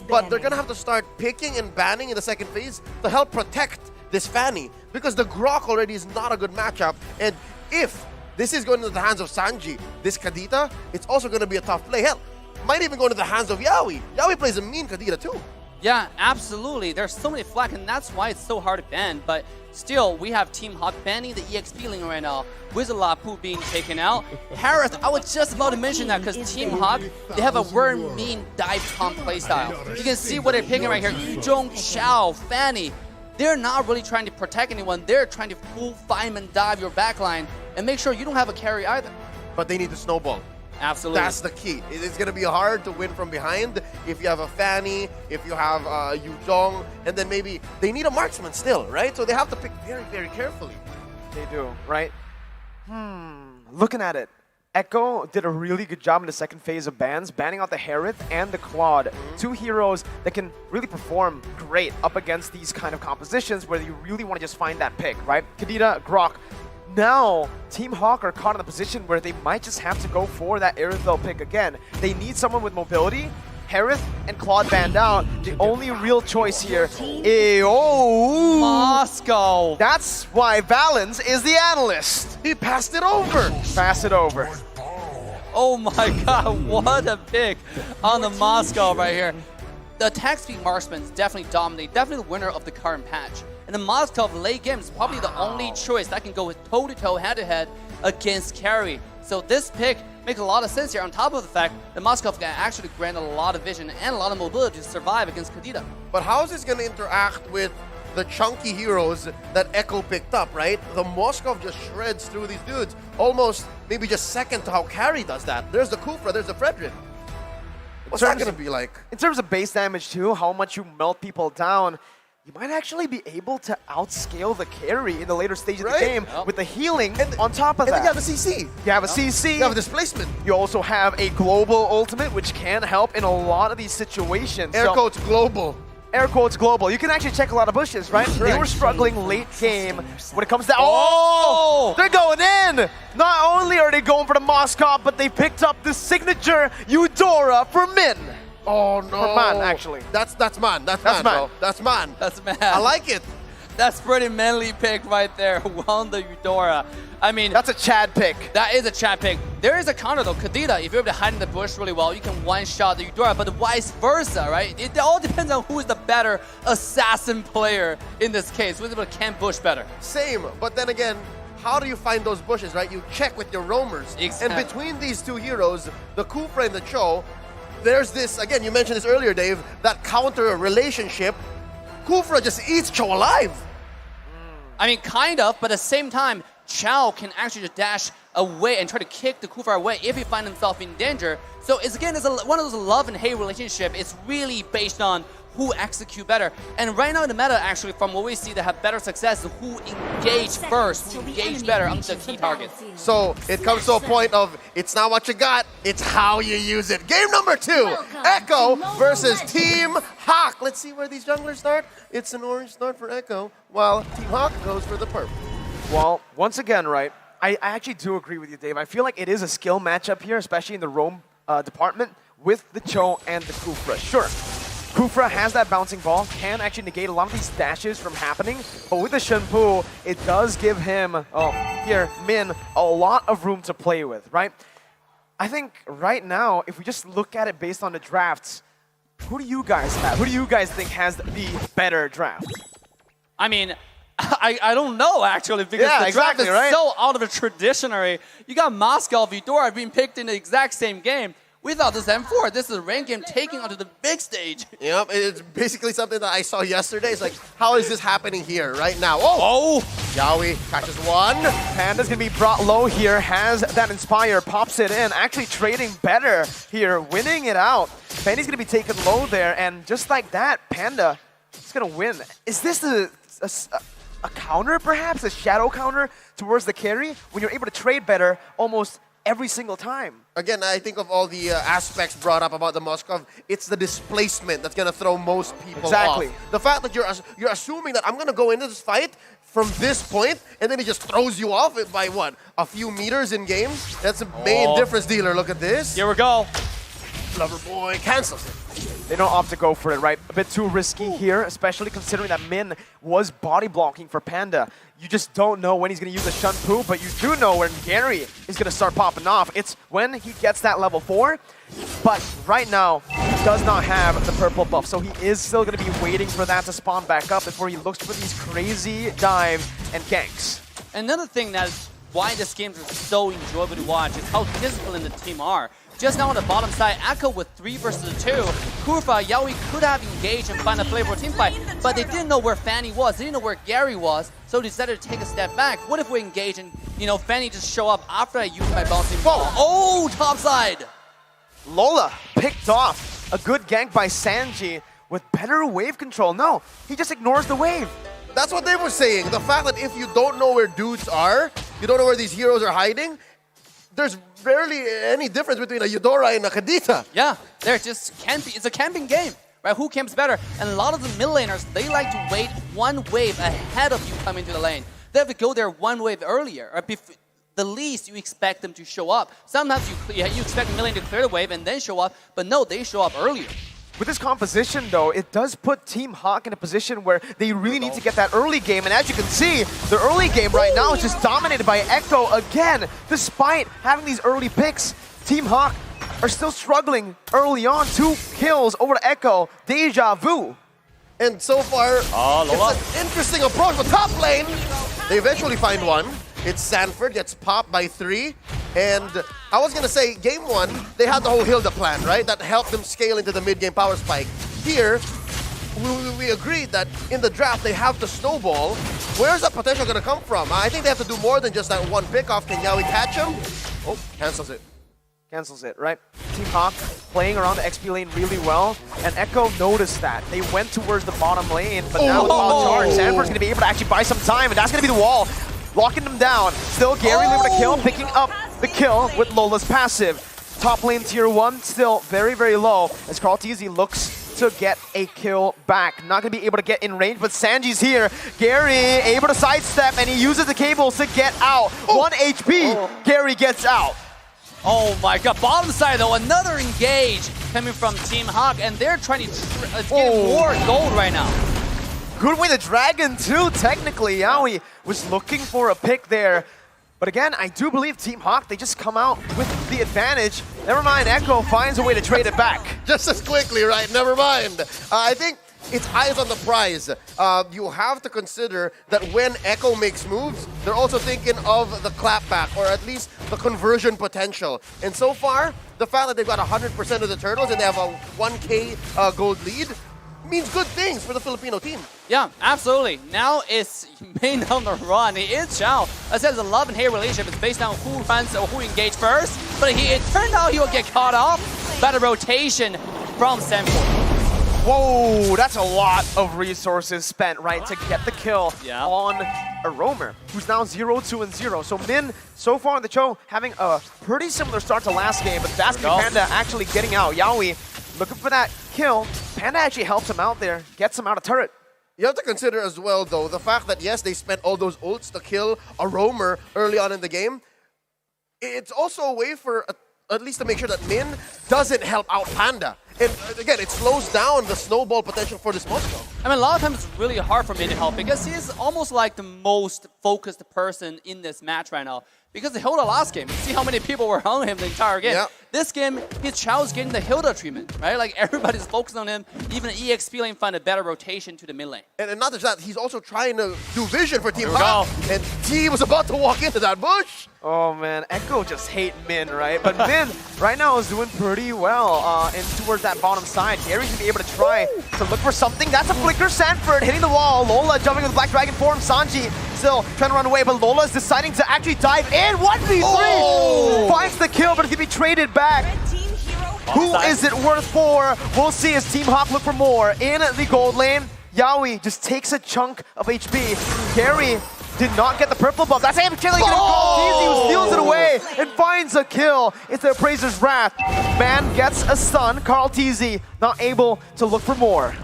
but they're gonna have to start picking and banning in the second phase to help protect this Fanny, because the Grok already is not a good matchup, and if this is going into the hands of Sanji, this Kadita, it's also gonna be a tough play. Hell, might even go into the hands of Yaoi. Yaoi plays a mean Kadita too. Yeah, absolutely. There's so many flack, and that's why it's so hard to ban. But still, we have Team Hawk banning the EXP link right now, with Lapu being taken out. Harris, I was just about to mention that, because Team Hawk, they have a very mean dive comp playstyle. You can see what they're picking right here. Yuzhong, Chao, Fanny. They're not really trying to protect anyone. They're trying to full fireman dive your backline and make sure you don't have a carry either. But they need to snowball. Absolutely. That's the key. It's going to be hard to win from behind if you have a Fanny, if you have Yuzhong, and then maybe they need a marksman still, right? So they have to pick very, very carefully. They do, right? Looking at it, Echo did a really good job in the second phase of bans, banning out the Harith and the Claude. Two heroes that can really perform great up against these kind of compositions where you really want to just find that pick, right? Kadita, Grok. Now, Team Hawk are caught in a position where they might just have to go for that Aerithel pick again. They need someone with mobility. Harith and Claude banned out. The only real choice here is... Oh! Moscow! That's why Valens is the analyst. He passed it over. Pass it over. Oh my god, what a pick on the Moscow right here. The attack speed marksman is definitely dominate, definitely the winner of the current patch. And the Moscow late game is probably the only choice that can go with toe-to-toe, head-to-head against carry. So this pick makes a lot of sense here, on top of the fact that Moscow can actually grant a lot of vision and a lot of mobility to survive against Kadita. But how is this going to interact with the chunky heroes that Echo picked up, right? The Moskov just shreds through these dudes, almost maybe just second to how Carry does that. There's the Kufra, there's the Frederick. What's that going to be like? In terms of base damage too, how much you melt people down, you might actually be able to outscale the carry in the later stage of the game with the healing on top of that. And then you have a CC. You have a CC. You have a displacement. You also have a global ultimate, which can help in a lot of these situations. Air quotes global. Air quotes global. You can actually check a lot of bushes, right? They were struggling late game when it comes to... Oh! They're going in! Not only are they going for the Moscow, but they picked up the signature Eudora for Min. Oh no! For Man, actually. That's man. That's man, bro. That's man. That's man. I like it. That's pretty manly pick right there. Won the Eudora. I mean, that's a Chad pick. That is a Chad pick. There is a counter though. Kadita, if you're able to hide in the bush really well, you can one-shot the Eudora, but vice versa, right? It all depends on who is the better assassin player in this case. Who's able to camp bush better. Same, but then again, how do you find those bushes, right? You check with your roamers. Exactly. And between these two heroes, the Kufra and the Cho, there's this, again, you mentioned this earlier, Dave, that counter relationship. Kufra just eats Cho alive. I mean, kind of, but at the same time, Chao can actually just dash away and try to kick the Kufra away if he finds himself in danger. So it's again, one of those love and hate relationship. It's really based on who execute better. And right now in the meta, actually, from what we see, they have better success is who engage first, who engage better on the key targets. So it comes to a point of, it's not what you got, it's how you use it. Game number 2, Echo versus Team Hawk. Let's see where these junglers start. It's an orange start for Echo, while Team Hawk goes for the purple. Well, once again, right, I actually do agree with you, Dave. I feel like it is a skill matchup here, especially in the roam department, with the Cho and the Kufra. Sure, Kufra has that bouncing ball, can actually negate a lot of these dashes from happening, but with the Shenpu, it does give him, Min, a lot of room to play with, right? I think right now, if we just look at it based on the drafts, who do you guys have? Who do you guys think has the better draft? I mean, I don't know, actually, because the draft is so out of the traditionary. You got Moscow, Eudora being picked in the exact same game. We thought this is M4. This is a ranked game taking onto the big stage. Yep, it's basically something that I saw yesterday. It's like, how is this happening here right now? Oh! Yaoi catches one. Panda's going to be brought low here, has that Inspire, pops it in, actually trading better here, winning it out. Fanny's going to be taken low there, and just like that, Panda is going to win. Is this a counter, perhaps? A shadow counter towards the carry? When you're able to trade better almost every single time. Again, I think of all the aspects brought up about the Moskov, it's the displacement that's going to throw most people off. The fact that you're assuming that I'm going to go into this fight from this point, and then he just throws you off it by what? A few meters in game? That's a main difference dealer. Look at this. Here we go. Loverboy cancels it. they don't opt to go for it, right? A bit too risky here, especially considering that Min was body blocking for Panda. You just don't know when he's going to use the Shun Pu, but you do know when Gary is going to start popping off. It's when he gets that level 4, but right now, he does not have the purple buff, so he is still going to be waiting for that to spawn back up before he looks for these crazy dives and ganks. Another thing that's why this game is so enjoyable to watch is how disciplined the team are. Just now on the bottom side, Echo with 3 versus 2. Kurfa, Yaoi could have engaged and find a flavorful team fight, but they didn't know where Fanny was, they didn't know where Gary was, so they decided to take a step back. What if we engage and, you know, Fanny just show up after I use my bouncing ball? Oh, top side! Lola picked off a good gank by Sanji with better wave control. No, he just ignores the wave. That's what they were saying. The fact that if you don't know where dudes are, you don't know where these heroes are hiding, there's barely any difference between a Eudora and a Kadita. Yeah, they're just camping. It's a camping game, right? Who camps better? And a lot of the mid laners, they like to wait one wave ahead of you coming to the lane. They have to go there one wave earlier, or the least you expect them to show up. Sometimes you expect a mid lane to clear the wave and then show up, but no, they show up earlier. With this composition, though, it does put Team Hawk in a position where they really need to get that early game. And as you can see, the early game right now is just dominated by Echo again. Despite having these early picks, Team Hawk are still struggling early on. 2 kills over to Echo. Deja vu. And so far, it's an interesting approach. But top lane, they eventually find one. It's Sanford, gets popped by 3. And I was going to say, game 1, they had the whole Hilda plan, right? That helped them scale into the mid-game power spike. Here, we agreed that in the draft, they have the snowball. Where's that potential going to come from? I think they have to do more than just that one pickoff. Can Yaoi catch him? Oh, cancels it. Cancels it, right? Team Hawk playing around the XP lane really well, and Echo noticed that. They went towards the bottom lane, but now with the wild charge, Sanford's going to be able to actually buy some time, and that's going to be the wall. Locking them down. Still Gary able to kill, picking up the kill with Lola's passive. Top lane tier 1 still very, very low as KarlTzy looks to get a kill back. Not going to be able to get in range, but Sanji's here. Gary able to sidestep, and he uses the cables to get out. 1 HP, Gary gets out. Oh my god, bottom side though, another engage coming from Team Hawk, and they're trying to get more gold right now. Good win the dragon too, technically. Yaoi was looking for a pick there. But again, I do believe Team Hawk, they just come out with the advantage. Never mind, Echo finds a way to trade it back. Just as quickly, right? Never mind. I think it's eyes on the prize. You have to consider that when Echo makes moves, they're also thinking of the clapback, or at least the conversion potential. And so far, the fact that they've got 100% of the turtles and they have a 1K gold lead means good things for the Filipino team. Yeah, absolutely. Now it's main on the run. It is Xiao. I said the love and hate relationship is based on who runs or who engaged first, but it turned out he would get caught off by the rotation from Sanford. Whoa, that's a lot of resources spent, right, to get the kill on a roamer, who's now 0-2-0. So Min, so far in the show, having a pretty similar start to last game, but that's Panda actually getting out. Yaoi looking for that kill. Panda actually helps him out there, gets him out of turret. You have to consider as well, though, the fact that, yes, they spent all those ults to kill a roamer early on in the game. It's also a way for, at least to make sure that Min doesn't help out Panda. And again, it slows down the snowball potential for this Moscow. I mean, a lot of times it's really hard for Min to help because he's almost like the most focused person in this match right now. Because the Hilda last game, you see how many people were on him the entire game. Yep. This game, his Chao's getting the Hilda treatment, right? Like everybody's focused on him. Even EXP lane find a better rotation to the mid lane. And not just that, he's also trying to do vision for Team Hawk. And T was about to walk into that bush. Oh man, Echo just hate Min, right? But Min right now is doing pretty well and towards that bottom side. Gary's gonna be able to try to look for something. That's a flicker. Sanford hitting the wall. Lola jumping with Black Dragon form. Sanji still trying to run away, but Lola's deciding to actually dive in. 1v3! Finds the kill, but it's gonna be traded back. Who is it worth for? We'll see as Team Hawk look for more in the gold lane. Yaoi just takes a chunk of HP. Gary did not get the purple buff. That's him killing KarlTzy, who steals it away and finds a kill. It's the Appraiser's Wrath. Man gets a stun. KarlTzy not able to look for more.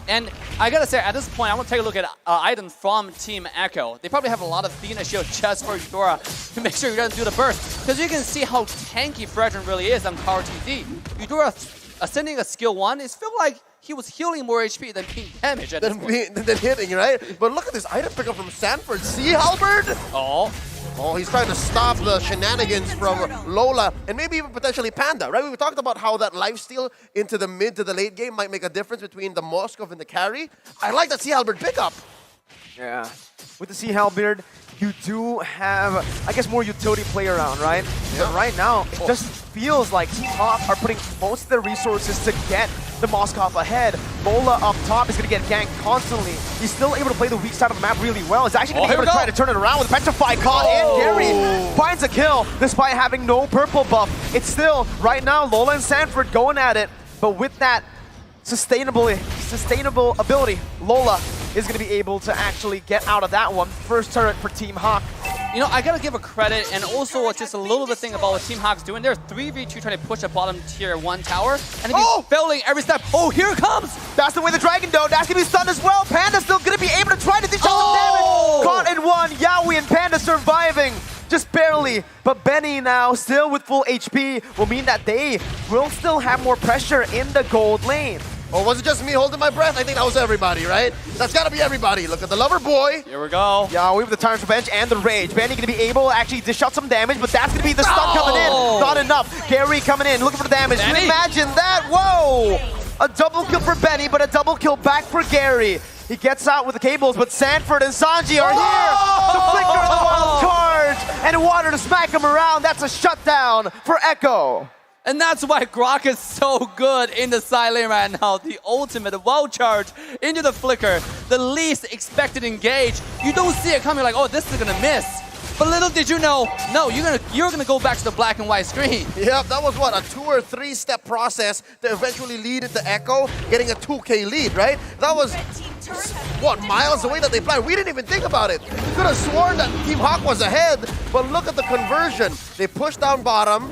And I gotta say, at this point, I want to take a look at items from Team Echo. They probably have a lot of Athena shield just for Eudora to make sure he doesn't do the burst. Because you can see how tanky Fredrin really is on KarlTzy. Eudora ascending a skill 1, it felt like he was healing more HP than being damaged at this point. Than hitting, right? But look at this item pickup from Sanford. Sea Halberd? Oh, he's trying to stop the shenanigans from Lola and maybe even potentially Panda, right? We talked about how that lifesteal into the mid to the late game might make a difference between the Moskov and the carry. I like that Sea Halberd pickup. Yeah. With the Sea Halberd, you do have, I guess, more utility play around, right? Yeah. But right now, it just feels like Team Hawk are putting most of their resources to get the Moskov ahead. Lola up top is going to get ganked constantly. He's still able to play the weak side of the map really well. He's actually going to be able to try to turn it around with Petrify caught, and Gary finds a kill despite having no purple buff. It's still, right now, Lola and Sanford going at it, but with that sustainable ability, Lola is going to be able to actually get out of that one. First turret for Team Hawk. You know, I gotta give a credit, and also just a little bit thing about what Team Hawk's doing. They're 3v2 trying to push a bottom tier 1 tower, and he's failing every step. Oh, here it comes! That's the way the Dragon Dome. That's gonna be stunned as well. Panda's still gonna be able to try to dish out some damage. Caught in one. Yaoi and Panda surviving. Just barely. But Benny now, still with full HP, will mean that they will still have more pressure in the gold lane. Or was it just me holding my breath? I think that was everybody, right? That's gotta be everybody. Look at the lover boy. Here we go. Yeah, we have the Tyrant's Revenge and the Rage. Benny gonna be able to actually dish out some damage, but that's gonna be the stun coming in. Not enough. Gary coming in, looking for the damage. Can you imagine that? Whoa! A double kill for Benny, but a double kill back for Gary. He gets out with the cables, but Sanford and Sanji are here. The flicker of the wild charge and water to smack him around. That's a shutdown for Echo. And that's why Grok is so good in the side lane right now. The ultimate wild charge into the flicker. The least expected engage. You don't see it coming like, oh, this is gonna miss. But little did you know, no, you're gonna go back to the black and white screen. Yep, that was what, a 2 or 3 step process to eventually lead into Echo, getting a 2K lead, right? That was, what, miles away that they planned. We didn't even think about it. Could have sworn that Team Hawk was ahead, but look at the conversion. They pushed down bottom.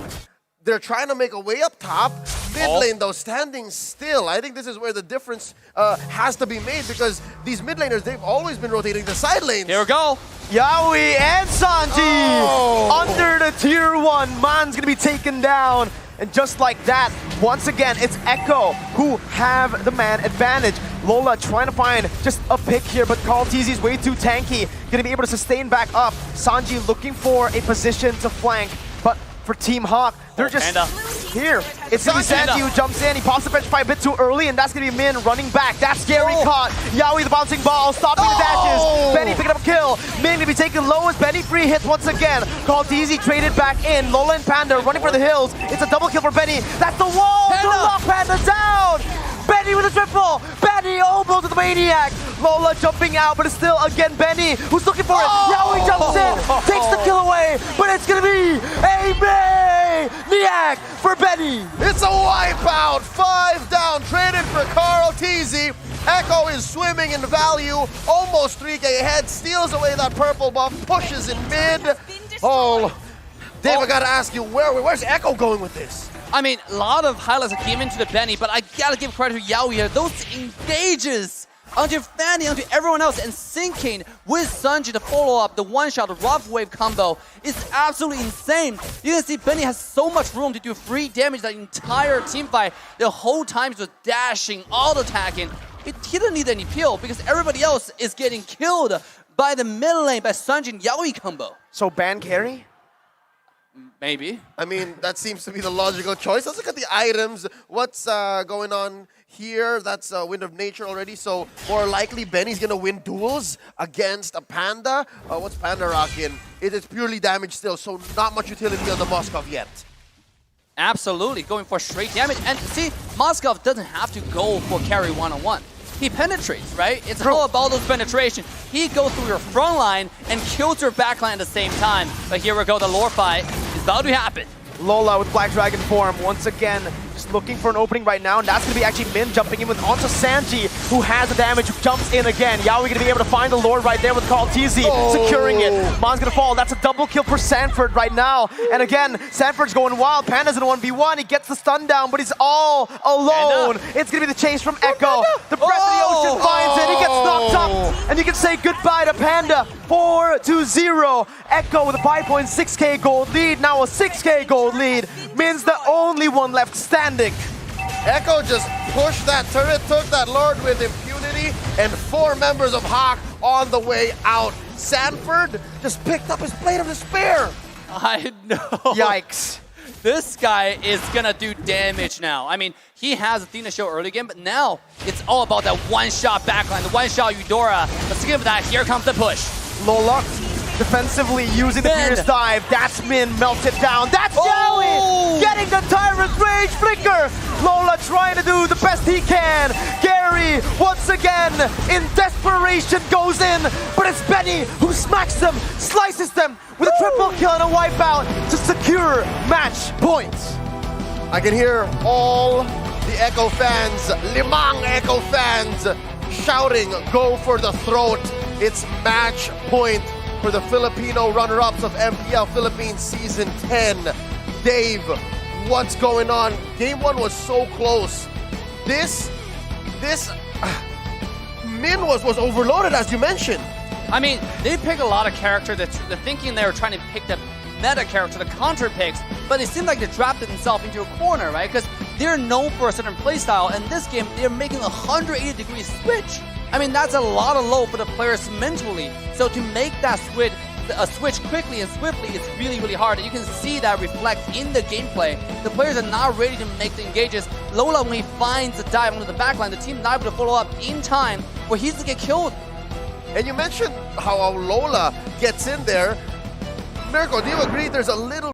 They're trying to make a way up top. Mid lane, though, standing still. I think this is where the difference has to be made because these mid laners, they've always been rotating the side lanes. Here we go. Yaoi and Sanji under the tier 1. Man's gonna be taken down. And just like that, once again, it's Echo who have the man advantage. Lola trying to find just a pick here, but Carl TZ's way too tanky. Gonna be able to sustain back up. Sanji looking for a position to flank. But for Team Hawk, they're just here. It's gonna be Sanji who jumps in. He pops the petrify a bit too early, and that's gonna be Min running back. That's scary caught. Yaoi the bouncing ball, stopping the dashes. Benny picking up a kill. Min gonna be taking low as Benny free hits once again. Called Easy traded back in. Lola and Panda running for the hills. It's a double kill for Benny. That's the wall to lock Panda down. Benny with a triple. Benny almost to the maniac. Lola jumping out, but it's still again Benny who's looking for it. Yaoi jumps in, takes the kill away, but it's gonna be a maniac for Benny. It's a wipeout. 5 down, traded for Carl TZ. Echo is swimming in value, almost 3K ahead, steals away that purple buff, pushes in mid. Oh, Dave, I gotta ask you, where's Echo going with this? I mean, a lot of highlights that came into the Benny, but I gotta give credit to Yaoi here. Those engages onto Fanny, onto everyone else, and syncing with Sanji to follow up the one-shot rough wave combo is absolutely insane. You can see Benny has so much room to do free damage that entire team fight. The whole time he was dashing, auto-attacking. He didn't need any peel because everybody else is getting killed by the mid lane, by Sanji and Yaoi combo. So ban carry? Maybe. I mean, that seems to be the logical choice. Let's look at the items. What's going on here? That's Wind of Nature already, so more likely Benny's gonna win duels against a Panda. What's Panda rocking? It is purely damage still, so not much utility on the Moskov yet. Absolutely, going for straight damage. And see, Moskov doesn't have to go for carry one-on-one. He penetrates, right? It's all about those penetration. He goes through your front line and kills your back line at the same time. But here we go, the lore fight is about to happen. Lola with Black Dragon form, once again, just looking for an opening right now, and that's going to be actually Min jumping in with onto Sanji, who has the damage, who jumps in again. Yaoi going to be able to find the Lord right there with Carl TZ, securing it. Man's going to fall. That's a double kill for Sanford right now. And again, Sanford's going wild. Panda's in a 1v1. He gets the stun down, but he's all alone. It's going to be the chase from Echo. The breath of the ocean finds it. He gets knocked up, and you can say goodbye to Panda. 4-0. Echo with a 5.6k gold lead, now a 6k gold lead. Min's the only one left standing. Echo just pushed that turret, took that Lord with impunity, and 4 members of Hawk on the way out. Sanford just picked up his Blade of Despair. I know. Yikes. This guy is gonna do damage now. I mean, he has Athena show early game, but now it's all about that one-shot backline, the one-shot Eudora. But skip that, here comes the push. Lola defensively using the Ben. Fierce Dive. That's Min, melted down. That's Oh! Yowie getting the Tyrant Rage Flicker. Lola trying to do the best he can. Gary, once again, in desperation goes in, but it's Benny who smacks them, slices them with a triple kill and a wipeout to secure match points. I can hear all the Echo fans, Limang Echo fans, shouting, go for the throat. It's match point for the Filipino runner-ups of MPL Philippines Season 10. Dave, what's going on? Game 1 was so close. This Min was overloaded, as you mentioned. I mean, they pick a lot of characters. They're thinking they were trying to pick the meta character, the counter picks, but it seemed like they dropped themselves into a corner, right? Because they're known for a certain playstyle, and this game, they're making a 180-degree switch. I mean, that's a lot of load for the players mentally. So to make that switch quickly and swiftly is really, really hard. And you can see that reflect in the gameplay. The players are not ready to make the engages. Lola, when he finds the dive onto the backline, the team not able to follow up in time where he's to get killed. And you mentioned how Lola gets in there. Mirko, do you agree there's a little